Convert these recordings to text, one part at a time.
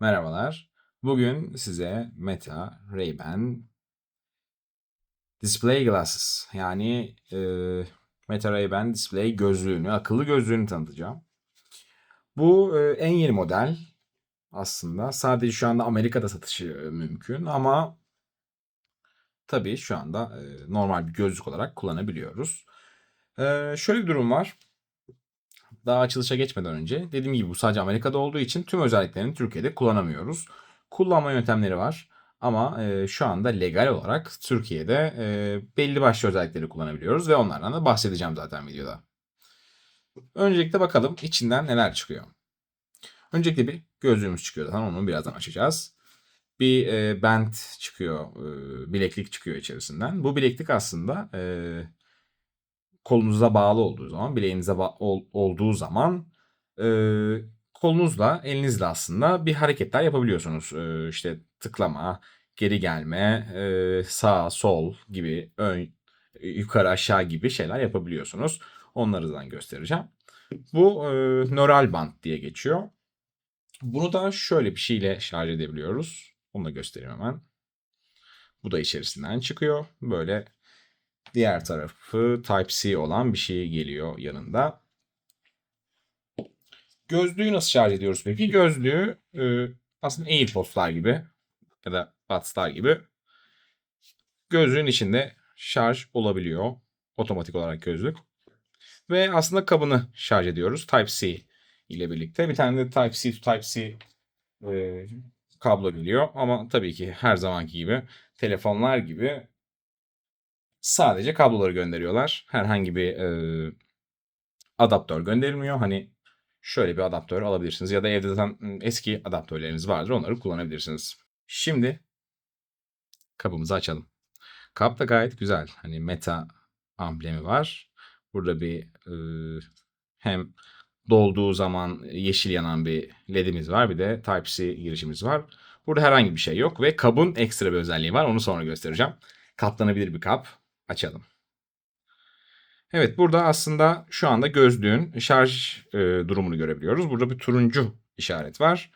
Merhabalar. Bugün size Meta Ray-Ban Display Glasses yani Meta Ray-Ban Display gözlüğünü, akıllı gözlüğünü tanıtacağım. Bu en yeni model aslında. Sadece şu anda Amerika'da satışı mümkün ama tabii şu anda normal bir gözlük olarak kullanabiliyoruz. Şöyle bir durum var. Daha açılışa geçmeden önce dediğim gibi bu sadece Amerika'da olduğu için tüm özelliklerini Türkiye'de kullanamıyoruz. Kullanma yöntemleri var ama şu anda legal olarak Türkiye'de belli başlı özellikleri kullanabiliyoruz ve onlardan da bahsedeceğim zaten videoda. Öncelikle bakalım içinden neler çıkıyor. Öncelikle bir gözlüğümüz çıkıyor zaten onu birazdan açacağız. Bir band çıkıyor, bileklik çıkıyor içerisinden. Bu bileklik aslında kolunuza bağlı olduğu zaman, bileğinize olduğu zaman kolunuzla, elinizle aslında bir hareketler yapabiliyorsunuz. İşte tıklama, geri gelme, sağ, sol gibi, yukarı, aşağı gibi şeyler yapabiliyorsunuz. Onları da göstereceğim. Bu nöral band diye geçiyor. Bunu da şöyle bir şeyle şarj edebiliyoruz. Onu da göstereyim hemen. Bu da içerisinden çıkıyor. Böyle diğer tarafı Type-C olan bir şey geliyor yanında. Gözlüğü nasıl şarj ediyoruz peki? Gözlüğü aslında AirPods'lar gibi ya da Buds'lar gibi gözlüğün içinde şarj olabiliyor. Otomatik olarak gözlük. Ve aslında kabını şarj ediyoruz Type-C ile birlikte. Bir tane de Type-C to Type-C e, kablo geliyor. Ama tabii ki her zamanki gibi telefonlar gibi sadece kabloları gönderiyorlar. Herhangi bir adaptör gönderilmiyor. Hani şöyle bir adaptör alabilirsiniz ya da evde zaten eski adaptörleriniz vardır onları kullanabilirsiniz. Şimdi kabımızı açalım. Kap da gayet güzel. Hani Meta amblemi var. Burada bir hem dolduğu zaman yeşil yanan bir ledimiz var. Bir de Type-C girişimiz var. Burada herhangi bir şey yok ve kabın ekstra bir özelliği var. Onu sonra göstereceğim. Katlanabilir bir kap. Açalım. Evet, burada aslında şu anda gözlüğün şarj durumunu görebiliyoruz. Burada bir turuncu işaret var.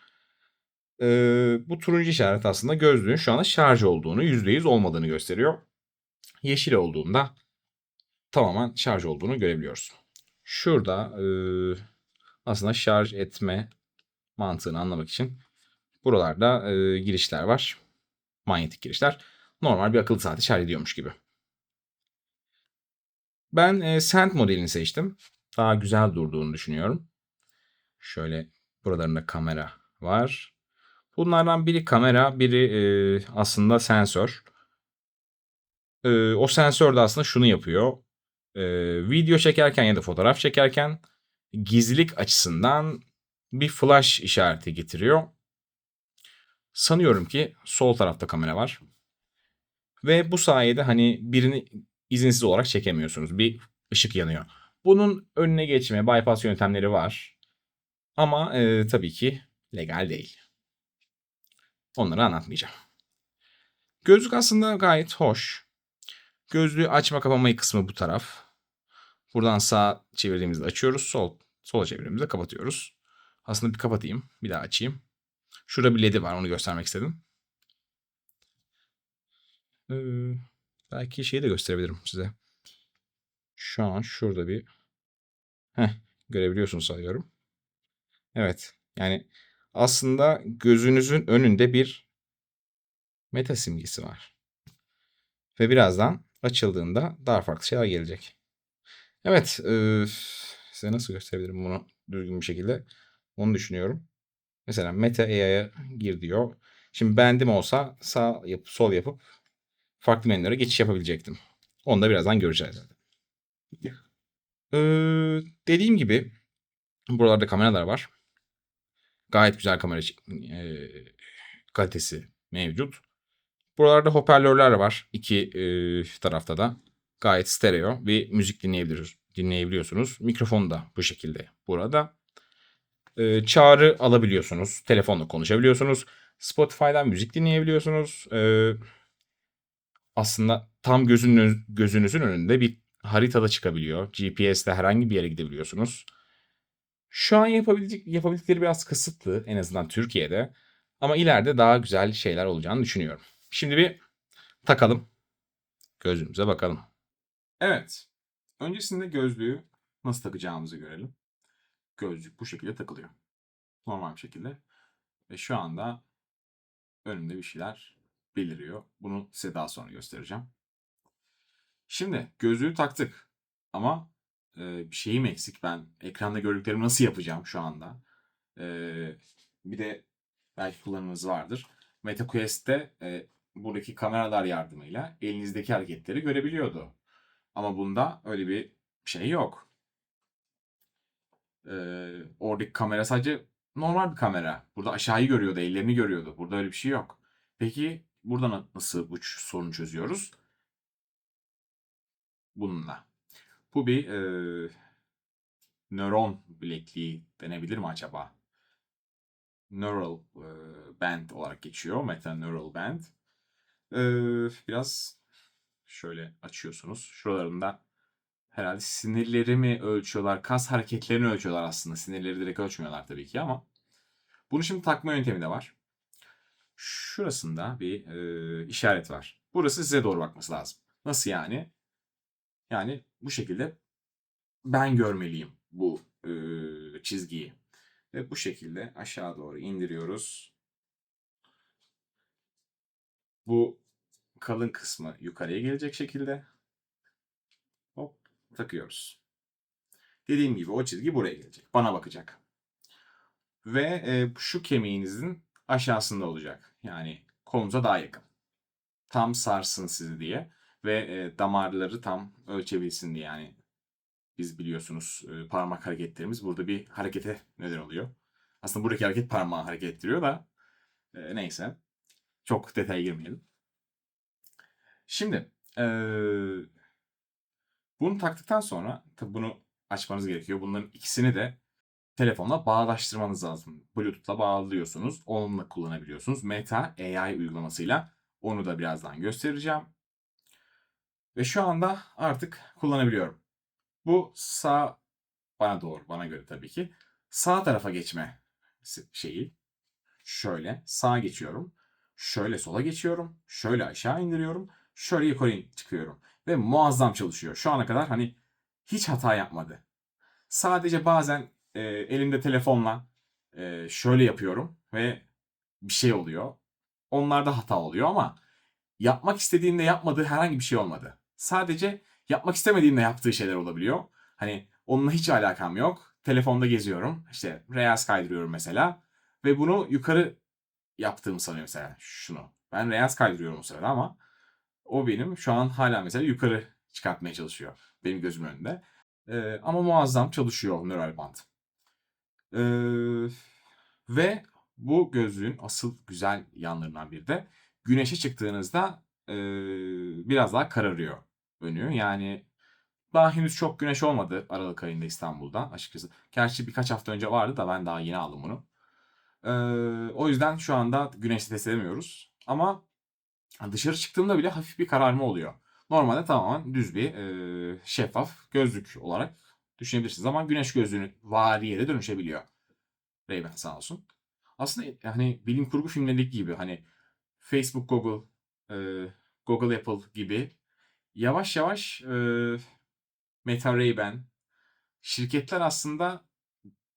Bu turuncu işaret aslında gözlüğün şu anda şarj olduğunu, %100 olmadığını gösteriyor. Yeşil olduğunda tamamen şarj olduğunu görebiliyoruz. Şurada aslında şarj etme mantığını anlamak için buralarda girişler var. Manyetik girişler. Normal bir akıllı saati şarj ediyormuş gibi. Ben Send modelini seçtim. Daha güzel durduğunu düşünüyorum. Şöyle buralarında kamera var. Bunlardan biri kamera, biri aslında sensör. O sensör de aslında şunu yapıyor. Video çekerken ya da fotoğraf çekerken gizlilik açısından bir flash işareti getiriyor. Sanıyorum ki sol tarafta kamera var. Ve bu sayede hani birini izinsiz olarak çekemiyorsunuz. Bir ışık yanıyor. Bunun önüne geçme, bypass yöntemleri var. Ama tabii ki legal değil. Onları anlatmayacağım. Gözlük aslında gayet hoş. Gözlüğü açma kapama kısmı bu taraf. Buradan sağa çevirdiğimizde açıyoruz. Sola çevirdiğimizde kapatıyoruz. Aslında bir kapatayım. Bir daha açayım. Şurada bir ledi var. Onu göstermek istedim. Ee, belki şeyi de gösterebilirim size. Şu an şurada bir Heh, görebiliyorsunuz sanıyorum. Evet. Yani aslında gözünüzün önünde bir meta simgesi var. Ve birazdan açıldığında daha farklı şeyler gelecek. Evet. Size nasıl gösterebilirim bunu düzgün bir şekilde? Onu düşünüyorum. Mesela Meta AI'ya gir diyor. Şimdi bendim olsa sağ yapıp sol yapıp farklı menülere geçiş yapabilecektim. Onu da birazdan göreceğiz zaten. Dediğim gibi buralarda kameralar var. Gayet güzel kamera kalitesi mevcut. Buralarda hoparlörler var. İki tarafta da. Gayet stereo bir müzik dinleyebiliyorsunuz. Mikrofon da bu şekilde burada. Çağrı alabiliyorsunuz. Telefonla konuşabiliyorsunuz. Spotify'dan müzik dinleyebiliyorsunuz. Aslında tam gözünüzün önünde bir haritada çıkabiliyor. GPS'le herhangi bir yere gidebiliyorsunuz. Şu an yapabildikleri biraz kısıtlı en azından Türkiye'de. Ama ileride daha güzel şeyler olacağını düşünüyorum. Şimdi bir takalım. Gözlüğümüze bakalım. Evet. Öncesinde gözlüğü nasıl takacağımızı görelim. Gözlük bu şekilde takılıyor. Normal bir şekilde. Ve şu anda önümde bir şeyler beliriyor. Bunu size daha sonra göstereceğim. Şimdi gözlüğü taktık. Ama bir şeyim eksik. Ben ekranda gördüklerimi nasıl yapacağım şu anda? E, Bir de belki kullanımınız vardır. MetaQuest'te buradaki kameralar yardımıyla elinizdeki hareketleri görebiliyordu. Ama bunda öyle bir şey yok. Oradaki kamera sadece normal bir kamera. Burada aşağıyı görüyordu, ellerini görüyordu. Burada öyle bir şey yok. Peki burada nasıl bu sorunu çözüyoruz? Bununla. Bu bir nöron bilekliği denebilir mi acaba? Neural band olarak geçiyor. Meta neural band. Biraz şöyle açıyorsunuz. Şuralarında herhalde sinirleri mi ölçüyorlar, kas hareketlerini ölçüyorlar aslında. Sinirleri direkt ölçmüyorlar tabii ki ama bunun şimdi takma yöntemi de var. Şurasında bir işaret var. Burası size doğru bakması lazım. Nasıl yani? Yani bu şekilde ben görmeliyim bu çizgiyi. Ve bu şekilde aşağı doğru indiriyoruz. Bu kalın kısmı yukarıya gelecek şekilde hop takıyoruz. Dediğim gibi o çizgi buraya gelecek. Bana bakacak. Ve şu kemiğinizin aşağısında olacak. Yani kolunuza daha yakın. Tam sarsın sizi diye. Ve damarları tam ölçebilsin diye. Yani biz biliyorsunuz parmak hareketlerimiz burada bir harekete neden oluyor. Aslında buradaki hareket parmağı hareket ettiriyor da neyse. Çok detaya girmeyelim. Şimdi bunu taktıktan sonra tabii bunu açmanız gerekiyor. Bunların ikisini de telefonla bağdaştırmanız lazım. Bluetooth'la bağlıyorsunuz. Onunla kullanabiliyorsunuz. Meta AI uygulamasıyla onu da birazdan göstereceğim. Ve şu anda artık kullanabiliyorum. Bu sağ bana doğru, bana göre tabii ki. Sağ tarafa geçme şeyi. Şöyle sağa geçiyorum. Şöyle sola geçiyorum. Şöyle aşağı indiriyorum. Şöyle yukarı çıkıyorum. Ve muazzam çalışıyor. Şu ana kadar hani hiç hata yapmadı. Sadece bazen elimde telefonla şöyle yapıyorum ve bir şey oluyor. Onlarda hata oluyor ama yapmak istediğinde yapmadığı herhangi bir şey olmadı. Sadece yapmak istemediğinde yaptığı şeyler olabiliyor. Hani onunla hiç alakam yok. Telefonda geziyorum. İşte Reels kaydırıyorum mesela. Ve bunu yukarı yaptığımı sanıyor mesela şunu. Ben Reels kaydırıyorum o sırada ama o benim şu an hala mesela yukarı çıkartmaya çalışıyor. Benim gözümün önünde. Ama muazzam çalışıyor nöral bant. Ee, Ve bu gözlüğün asıl güzel yanlarından biri de güneşe çıktığınızda biraz daha kararıyor önü. Yani daha henüz çok güneş olmadı Aralık ayında İstanbul'da açıkçası. Gerçi birkaç hafta önce vardı da ben daha yeni aldım bunu. O yüzden şu anda güneşte test edemiyoruz. Ama dışarı çıktığımda bile hafif bir kararma oluyor. Normalde tamamen düz bir şeffaf gözlük olarak düşünebilirsiniz. Ama güneş gözlüğünü variye de dönüşebiliyor. Ray-Ban sağ olsun. Aslında hani bilim kurgu filmlerindeki gibi hani Facebook, Google, Google, Apple gibi yavaş yavaş Meta, Ray-Ban şirketler aslında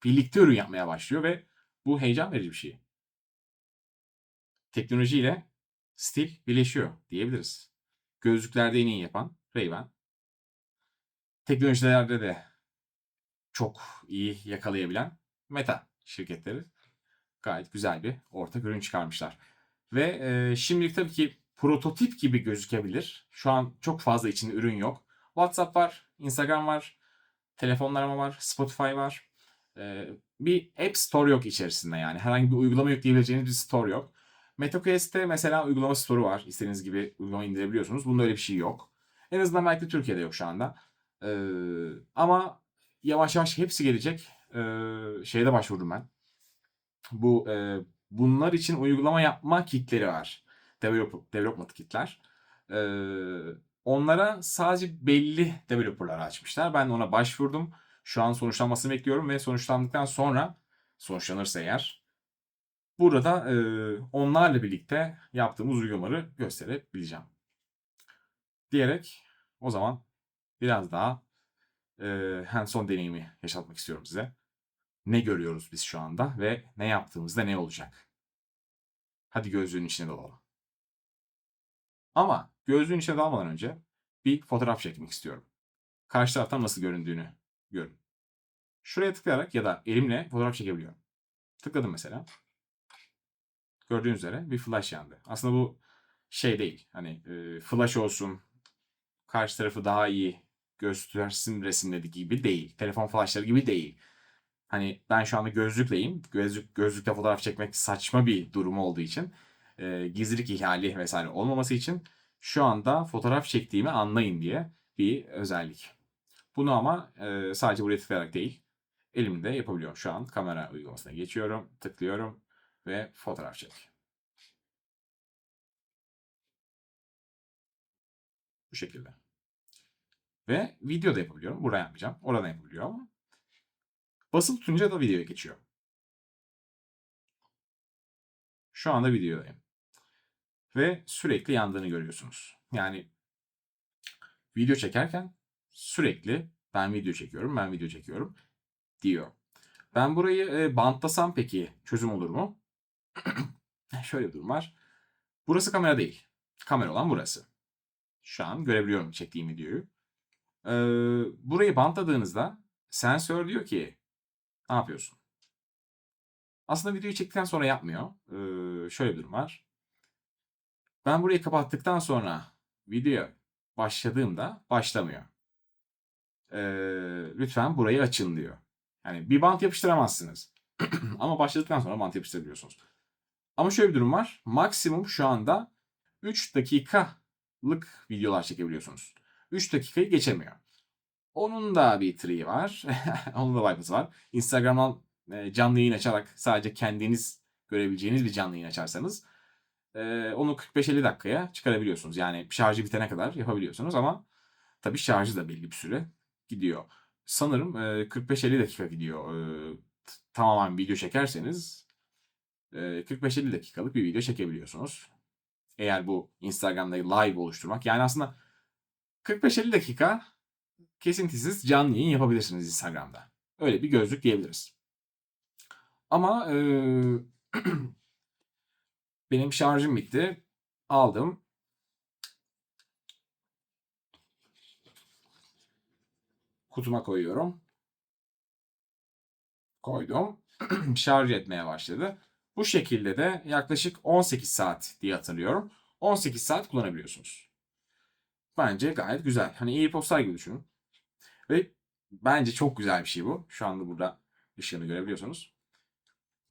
birlikte ürün yapmaya başlıyor ve bu heyecan verici bir şey. Teknolojiyle stil birleşiyor diyebiliriz. Gözlüklerde en iyi yapan Ray-Ban. Teknolojilerde de çok iyi yakalayabilen Meta şirketleri gayet güzel bir ortak ürün çıkarmışlar. Ve şimdilik tabii ki prototip gibi gözükebilir. Şu an çok fazla içinde ürün yok. WhatsApp var, Instagram var, telefonlarıma var, Spotify var. Bir App Store yok içerisinde yani. Herhangi bir uygulama yükleyebileceğiniz bir store yok. MetaQuest'te mesela uygulama store'u var. İstediğiniz gibi uygulama indirebiliyorsunuz. Bunda öyle bir şey yok. En azından belki de Türkiye'de yok şu anda. Ama yavaş yavaş hepsi gelecek. Şeyde başvurdum ben. Bu bunlar için uygulama yapma kitleri var. Development kitler. E, Onlara sadece belli developer'lar açmışlar. Ben de ona başvurdum. Şu an sonuçlanmasını bekliyorum ve sonuçlandıktan sonra sonuçlanırsa eğer Burada onlarla birlikte yaptığımız uygulamaları gösterebileceğim. Diyerek o zaman biraz daha hands-on deneyimi yaşatmak istiyorum size. Ne görüyoruz biz şu anda ve ne yaptığımızda ne olacak? Hadi gözlüğün içine dalalım. Ama gözlüğün içine dalmadan önce bir fotoğraf çekmek istiyorum. Karşı taraftan nasıl göründüğünü görün. Şuraya tıklayarak ya da elimle fotoğraf çekebiliyorum. Tıkladım mesela. Gördüğünüz üzere bir flash yandı. Aslında bu şey değil. Hani flash olsun, karşı tarafı daha iyi göstersin resimleri gibi değil. Telefon flashları gibi değil. Hani ben şu anda gözlükleyim. Gözlükle fotoğraf çekmek saçma bir durum olduğu için gizlilik ihlali vesaire olmaması için şu anda fotoğraf çektiğimi anlayın diye bir özellik. Bunu ama sadece buraya tıklayarak değil, elimde yapabiliyorum. Şu an kamera uygulamasına geçiyorum, tıklıyorum ve fotoğraf çek. Bu şekilde. Ve video da yapabiliyorum. Buraya yapmayacağım. Orada yapabiliyorum ama basılı tutunca da videoya geçiyor. Şu anda videodayım. Ve sürekli yandığını görüyorsunuz. Yani video çekerken sürekli ben video çekiyorum, ben video çekiyorum diyor. Ben burayı bantlasam peki çözüm olur mu? Şöyle bir durum var. Burası kamera değil. Kamera olan burası. Şu an görebiliyorum çektiğim videoyu. Burayı bantladığınızda sensör diyor ki ne yapıyorsun? Aslında videoyu çektikten sonra yapmıyor. Şöyle bir durum var. Ben burayı kapattıktan sonra video başladığımda başlamıyor. Lütfen burayı açın diyor. Yani bir bant yapıştıramazsınız. Ama başladıktan sonra bant yapıştırabiliyorsunuz. Ama şöyle bir durum var. Maksimum şu anda 3 dakikalık videolar çekebiliyorsunuz. 3 dakikayı geçemiyor. Onun da bir triği var. Onun da wipe'ı var. Instagram'dan canlı yayın açarak sadece kendiniz görebileceğiniz bir canlı yayın açarsanız onu 45-50 dakikaya çıkarabiliyorsunuz. Yani şarjı bitene kadar yapabiliyorsunuz ama tabii şarjı da belli bir süre gidiyor. Sanırım 45-50 dakika gidiyor. Tamamen video çekerseniz 45-50 dakikalık bir video çekebiliyorsunuz. Eğer bu Instagram'da live oluşturmak. Yani aslında 45-50 dakika kesintisiz canlı yayın yapabilirsiniz Instagram'da. Öyle bir gözlük diyebiliriz. Ama benim şarjım bitti. Aldım. Kutuma koyuyorum. Koydum. Şarj etmeye başladı. Bu şekilde de yaklaşık 18 saat diye hatırlıyorum. 18 saat kullanabiliyorsunuz. Bence gayet güzel. Hani AirPods'lar gibi düşünün. Ve bence çok güzel bir şey bu. Şu anda burada ışığını görebiliyorsunuz.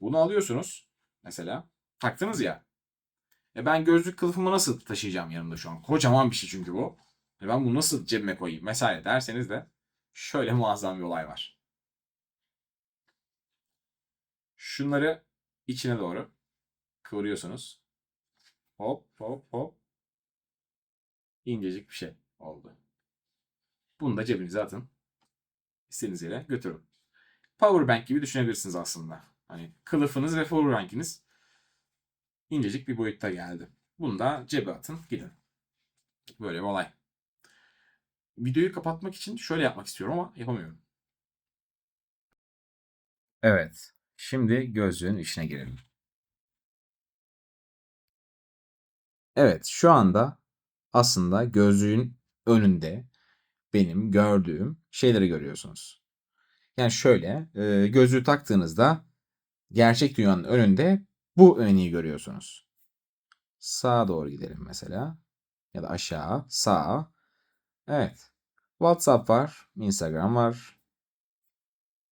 Bunu alıyorsunuz. Mesela taktınız ya. Ben gözlük kılıfımı nasıl taşıyacağım yanımda şu an? Kocaman bir şey çünkü bu. Ben bunu nasıl cebime koyayım vesaire derseniz de şöyle muazzam bir olay var. Şunları içine doğru kıvırıyorsunuz. Hop hop hop. İncecik bir şey oldu. Bunu da cebinize atın. İstediğiniz yere götürün. Powerbank gibi düşünebilirsiniz aslında. Hani kılıfınız ve powerbankiniz incecik bir boyutta geldi. Bunu da cebe atın gidin. Böyle bir olay. Videoyu kapatmak için şöyle yapmak istiyorum ama yapamıyorum. Evet. Şimdi gözlüğün içine girelim. Evet, şu anda aslında gözlüğün önünde benim gördüğüm şeyleri görüyorsunuz. Yani şöyle, gözlüğü taktığınızda gerçek dünyanın önünde bu örneği görüyorsunuz. Sağa doğru gidelim mesela. Ya da aşağı, sağa. Evet. WhatsApp var, Instagram var,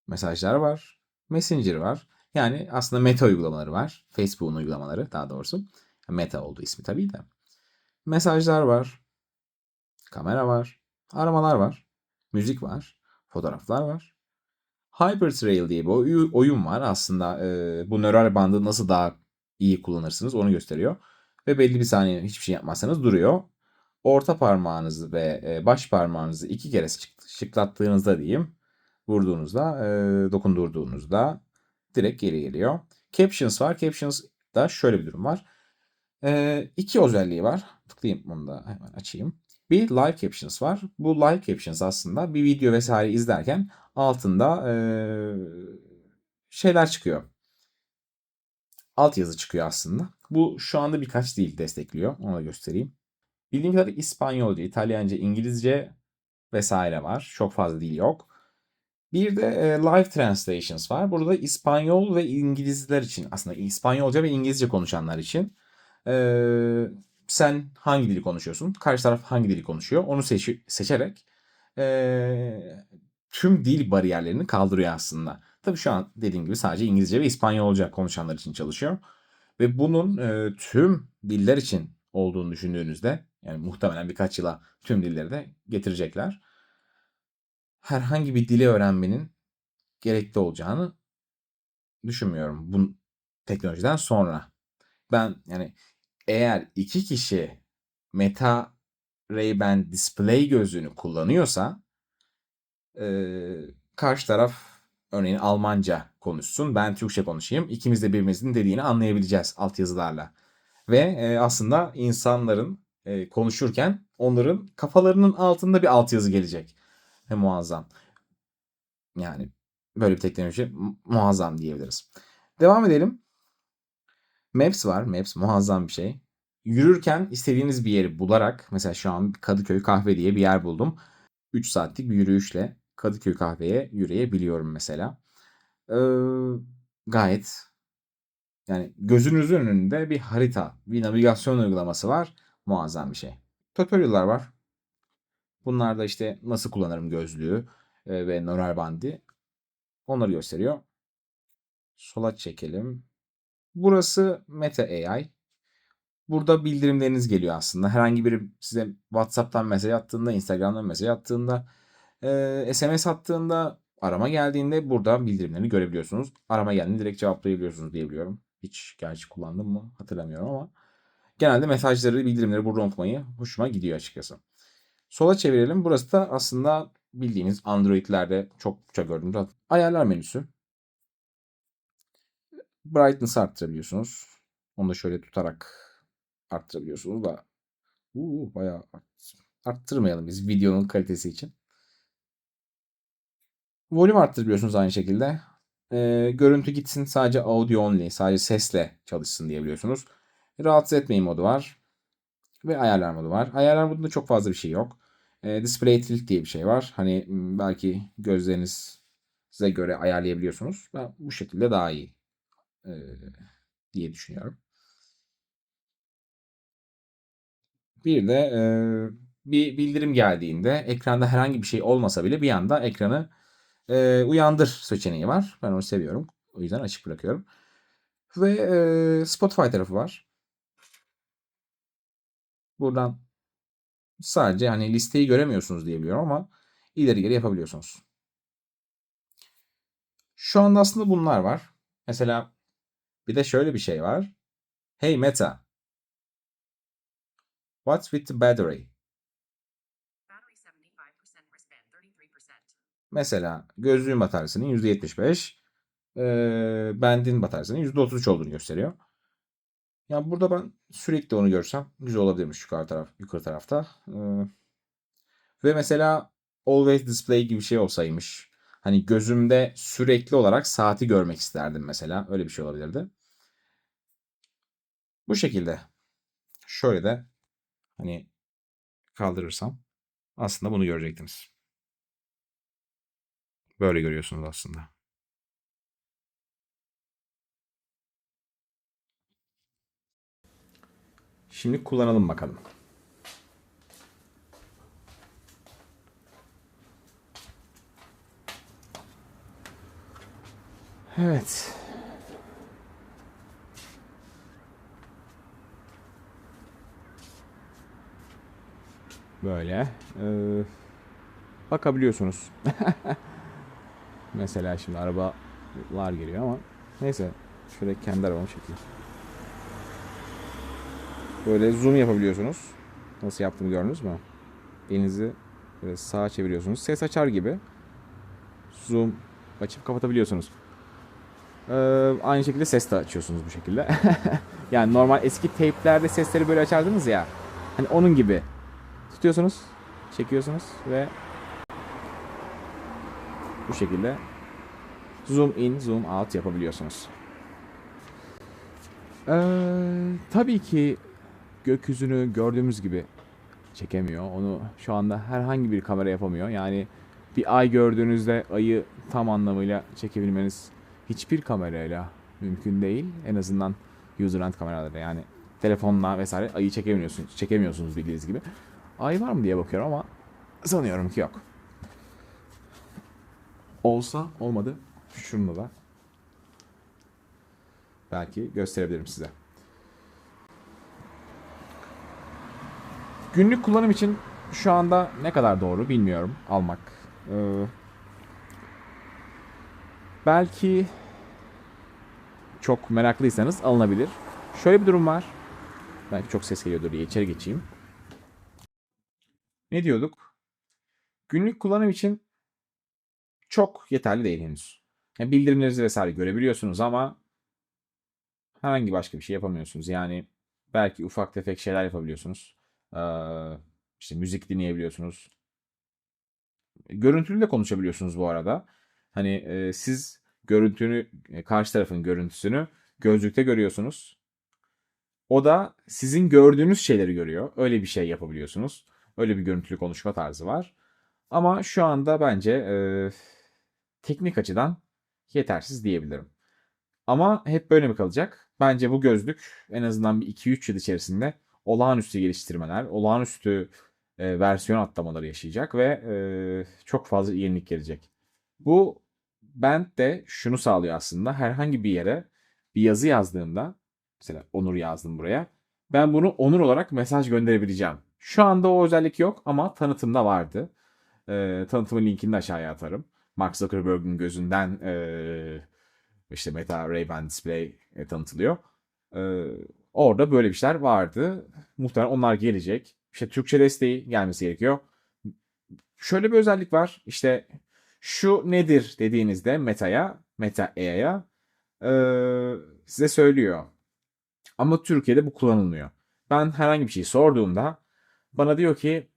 mesajlar var, Messenger var. Yani aslında Meta uygulamaları var. Facebook'un uygulamaları daha doğrusu. Meta oldu ismi tabii de. Mesajlar var, kamera var, aramalar var, müzik var, fotoğraflar var. Hypertrail diye bir oyun var. Aslında bu nöral bandı nasıl daha iyi kullanırsınız onu gösteriyor. Ve belli bir saniye hiçbir şey yapmazsanız duruyor. Orta parmağınızı ve baş parmağınızı 2 kere şıklattığınızda diyeyim, vurduğunuzda, dokundurduğunuzda direkt geri geliyor. Captions var. Captions'da şöyle bir durum var. İki özelliği var. Tıklayayım bunu da hemen açayım. Bir live captions var. Bu live captions aslında bir video vesaire izlerken altında şeyler çıkıyor. Altyazı çıkıyor aslında. Bu şu anda birkaç dil destekliyor. Onu da göstereyim. Bildiğim kadarıyla İspanyolca, İtalyanca, İngilizce vesaire var. Çok fazla dil yok. Bir de live translations var. Burada İspanyol ve İngilizler için, aslında İspanyolca ve İngilizce konuşanlar için sen hangi dili konuşuyorsun? Karşı taraf hangi dili konuşuyor? Onu seçerek tüm dil bariyerlerini kaldırıyor aslında. Tabii şu an dediğim gibi sadece İngilizce ve İspanyolca konuşanlar için çalışıyor. Ve bunun tüm diller için olduğunu düşündüğünüzde, yani muhtemelen birkaç yıla tüm dilleri de getirecekler. Herhangi bir dili öğrenmenin gerekli olacağını düşünmüyorum bu teknolojiden sonra. Ben yani eğer iki kişi Meta Ray-Ban Display gözlüğünü kullanıyorsa karşı taraf örneğin Almanca konuşsun, ben Türkçe konuşayım. İkimiz de birbirimizin dediğini anlayabileceğiz altyazılarla. Ve aslında insanların konuşurken onların kafalarının altında bir altyazı gelecek. Muazzam. Yani böyle bir teknoloji muazzam diyebiliriz. Devam edelim. Maps var. Maps muazzam bir şey. Yürürken istediğiniz bir yeri bularak, mesela şu an Kadıköy Kahve diye bir yer buldum. 3 saatlik bir yürüyüşle Kadıköy Kahve'ye yürüyebiliyorum mesela. Ee, Gayet, yani gözünüzün önünde bir harita, bir navigasyon uygulaması var. Muazzam bir şey. Tutorial'lar var. Bunlar da işte nasıl kullanırım gözlüğü ve Neural Band'i. Onları gösteriyor. Sola çekelim. Burası Meta AI. Burada bildirimleriniz geliyor aslında. Herhangi biri size WhatsApp'tan mesaj attığında, Instagram'dan mesaj attığında, SMS attığında, arama geldiğinde burada bildirimlerini görebiliyorsunuz. Arama geldiğinde direkt cevaplayabiliyorsunuz diyebiliyorum. Hiç gerçi kullandım mı hatırlamıyorum ama genelde mesajları, bildirimleri burada okumayı hoşuma gidiyor açıkçası. Sola çevirelim. Burası da aslında bildiğiniz Android'lerde çokça gördüğümüz ayarlar menüsü. Brightness arttırabiliyorsunuz. Onu da şöyle tutarak arttırabiliyorsunuz da bayağı arttırmayalım biz videonun kalitesi için. Volüm arttırabiliyorsunuz aynı şekilde. Görüntü gitsin, sadece audio only, sadece sesle çalışsın diyebiliyorsunuz. Rahatsız etmeyin modu var. Ve ayarlar modu var. Ayarlar modunda çok fazla bir şey yok. Display tilt diye bir şey var. Hani belki gözlerinize göre ayarlayabiliyorsunuz. Ben bu şekilde daha iyi diye düşünüyorum. Bir de bir bildirim geldiğinde ekranda herhangi bir şey olmasa bile bir anda ekranı uyandır seçeneği var. Ben onu seviyorum. O yüzden açık bırakıyorum. Ve Spotify tarafı var. Buradan sadece hani listeyi göremiyorsunuz diye biliyorum ama ileri geri yapabiliyorsunuz. Şu anda aslında bunlar var. Mesela bir de şöyle bir şey var. Hey Meta, what's with the battery? Mesela gözlüğün bataryasının %75, bendin bataryasının %33 olduğunu gösteriyor. Ya burada ben sürekli onu görsem güzel olabilirmiş yukarı tarafta. Ve mesela always display gibi bir şey olsaymış. Hani gözümde sürekli olarak saati görmek isterdim mesela. Öyle bir şey olabilirdi. Bu şekilde. Şöyle de hani kaldırırsam aslında bunu görecektiniz. Böyle görüyorsunuz aslında. Şimdi kullanalım bakalım. Evet. Böyle bakabiliyorsunuz. Mesela şimdi arabalar geliyor ama neyse, şöyle kendi arabamı çekeyim. Böyle zoom yapabiliyorsunuz. Nasıl yaptığımı gördünüz mü? Elinizi böyle sağa çeviriyorsunuz. Ses açar gibi zoom açıp kapatabiliyorsunuz. Aynı şekilde ses de açıyorsunuz bu şekilde. Yani normal eski teyplerde sesleri böyle açardınız ya. Hani onun gibi. Tutuyorsunuz, çekiyorsunuz ve bu şekilde zoom in, zoom out yapabiliyorsunuz. Tabii ki gökyüzünü gördüğümüz gibi çekemiyor. Onu şu anda herhangi bir kamera yapamıyor. Yani bir ay gördüğünüzde ayı tam anlamıyla çekebilmeniz hiçbir kamerayla mümkün değil. En azından user end kameralarda, yani telefonla vesaire ayı çekemiyorsunuz bildiğiniz gibi. Ay var mı diye bakıyorum ama sanıyorum ki yok. Olsa olmadı. Şunu da belki gösterebilirim size. Günlük kullanım için şu anda ne kadar doğru bilmiyorum almak. Belki çok meraklıysanız alınabilir. Şöyle bir durum var. Belki çok ses geliyordur diye içeri geçeyim. Ne diyorduk? Günlük kullanım için çok yeterli değil henüz. Yani bildirimlerinizi vesaire görebiliyorsunuz ama herhangi başka bir şey yapamıyorsunuz. Yani belki ufak tefek şeyler yapabiliyorsunuz. İşte müzik dinleyebiliyorsunuz. Görüntülü de konuşabiliyorsunuz bu arada. Hani siz karşı tarafın görüntüsünü gözlükte görüyorsunuz. O da sizin gördüğünüz şeyleri görüyor. Öyle bir şey yapabiliyorsunuz. Öyle bir görüntülü konuşma tarzı var. Ama şu anda bence teknik açıdan yetersiz diyebilirim. Ama hep böyle mi kalacak? Bence bu gözlük en azından bir 2-3 yıl içerisinde olağanüstü geliştirmeler, olağanüstü versiyon atlamaları yaşayacak ve çok fazla yenilik gelecek. Bu band de şunu sağlıyor aslında. Herhangi bir yere bir yazı yazdığımda, mesela Onur yazdım buraya, ben bunu Onur olarak mesaj gönderebileceğim. Şu anda o özellik yok ama tanıtımda vardı. Tanıtımın linkini de aşağıya atarım. Mark Zuckerberg'in gözünden işte Meta Ray-Ban Display tanıtılıyor. Ee, Orada böyle bir şeyler vardı. Muhtemelen onlar gelecek. İşte Türkçe desteği gelmesi gerekiyor. Şöyle bir özellik var. İşte şu nedir dediğinizde Meta AI'ya size söylüyor. Ama Türkiye'de bu kullanılmıyor. Ben herhangi bir şey sorduğumda bana diyor ki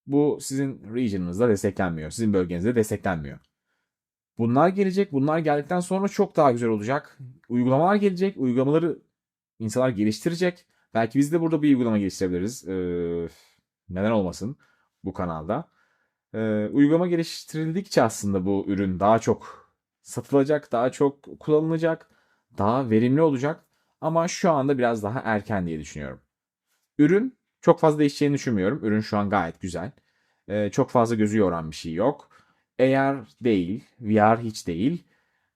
bu sizin region'ınızda desteklenmiyor. Sizin bölgenizde desteklenmiyor. Bunlar gelecek. Bunlar geldikten sonra çok daha güzel olacak. Uygulamalar gelecek. Uygulamaları insanlar geliştirecek. Belki biz de burada bir uygulama geliştirebiliriz. Neden olmasın bu kanalda. Uygulama geliştirildikçe aslında bu ürün daha çok satılacak, daha çok kullanılacak, daha verimli olacak. Ama şu anda biraz daha erken diye düşünüyorum. Ürün çok fazla değişeceğini düşünmüyorum. Ürün şu an gayet güzel. Çok fazla gözü yoran bir şey yok. AR değil, VR hiç değil.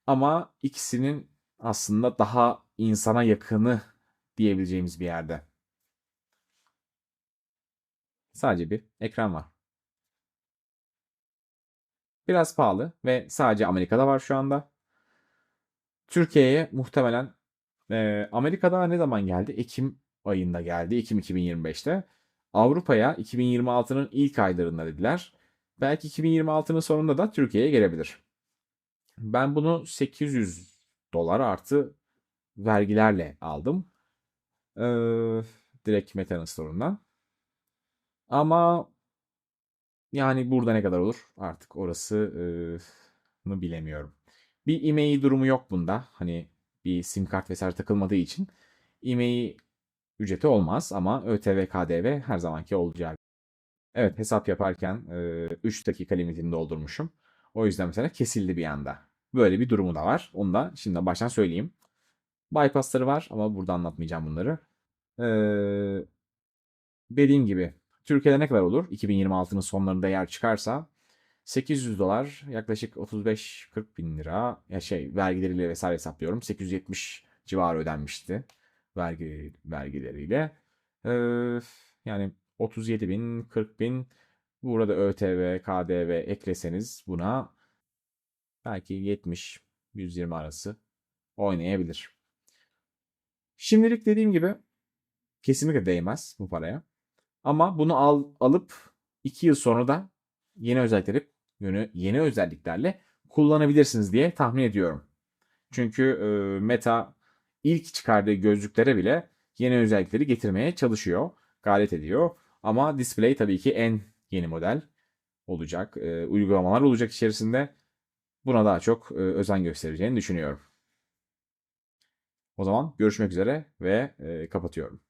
Ama ikisinin aslında daha insana yakını diyebileceğimiz bir yerde. Sadece bir ekran var. Biraz pahalı ve sadece Amerika'da var şu anda. Türkiye'ye muhtemelen Amerika'da ne zaman geldi? Ekim ayında geldi. Ekim 2025'te. Avrupa'ya 2026'nın ilk aylarında dediler. Belki 2026'nın sonunda da Türkiye'ye gelebilir. Ben bunu 800 dolar artı vergilerle aldım. Direkt Meta'nın store'undan. Ama yani burada ne kadar olur artık orasını bilemiyorum. Bir IMEI durumu yok bunda. Hani bir sim kart vesaire takılmadığı için IMEI ücreti olmaz ama ÖTV, KDV her zamanki olacağı. Evet, hesap yaparken 3 dakika limitini doldurmuşum. O yüzden mesela kesildi bir anda. Böyle bir durumu da var. Onu da şimdi baştan söyleyeyim. Bypassları var ama burada anlatmayacağım bunları. Ee, Dediğim gibi Türkiye'de ne kadar olur? 2026'nın sonlarında yer çıkarsa 800 dolar yaklaşık 35-40 bin lira ya vergileriyle vesaire hesaplıyorum. 870 civarı ödenmişti vergileriyle. Ee, Yani 37 bin 40 bin burada ÖTV, KDV ekleseniz buna belki 70-120 arası oynayabilir. Şimdilik dediğim gibi kesinlikle değmez bu paraya. Ama bunu alıp 2 yıl sonra da yeni özellikleri yeni özelliklerle kullanabilirsiniz diye tahmin ediyorum. Çünkü Meta ilk çıkardığı gözlüklere bile yeni özellikleri getirmeye çalışıyor, gayret ediyor. Ama display tabii ki en yeni model olacak. Uygulamalar olacak içerisinde. Buna daha çok özen göstereceğini düşünüyorum. O zaman görüşmek üzere ve kapatıyorum.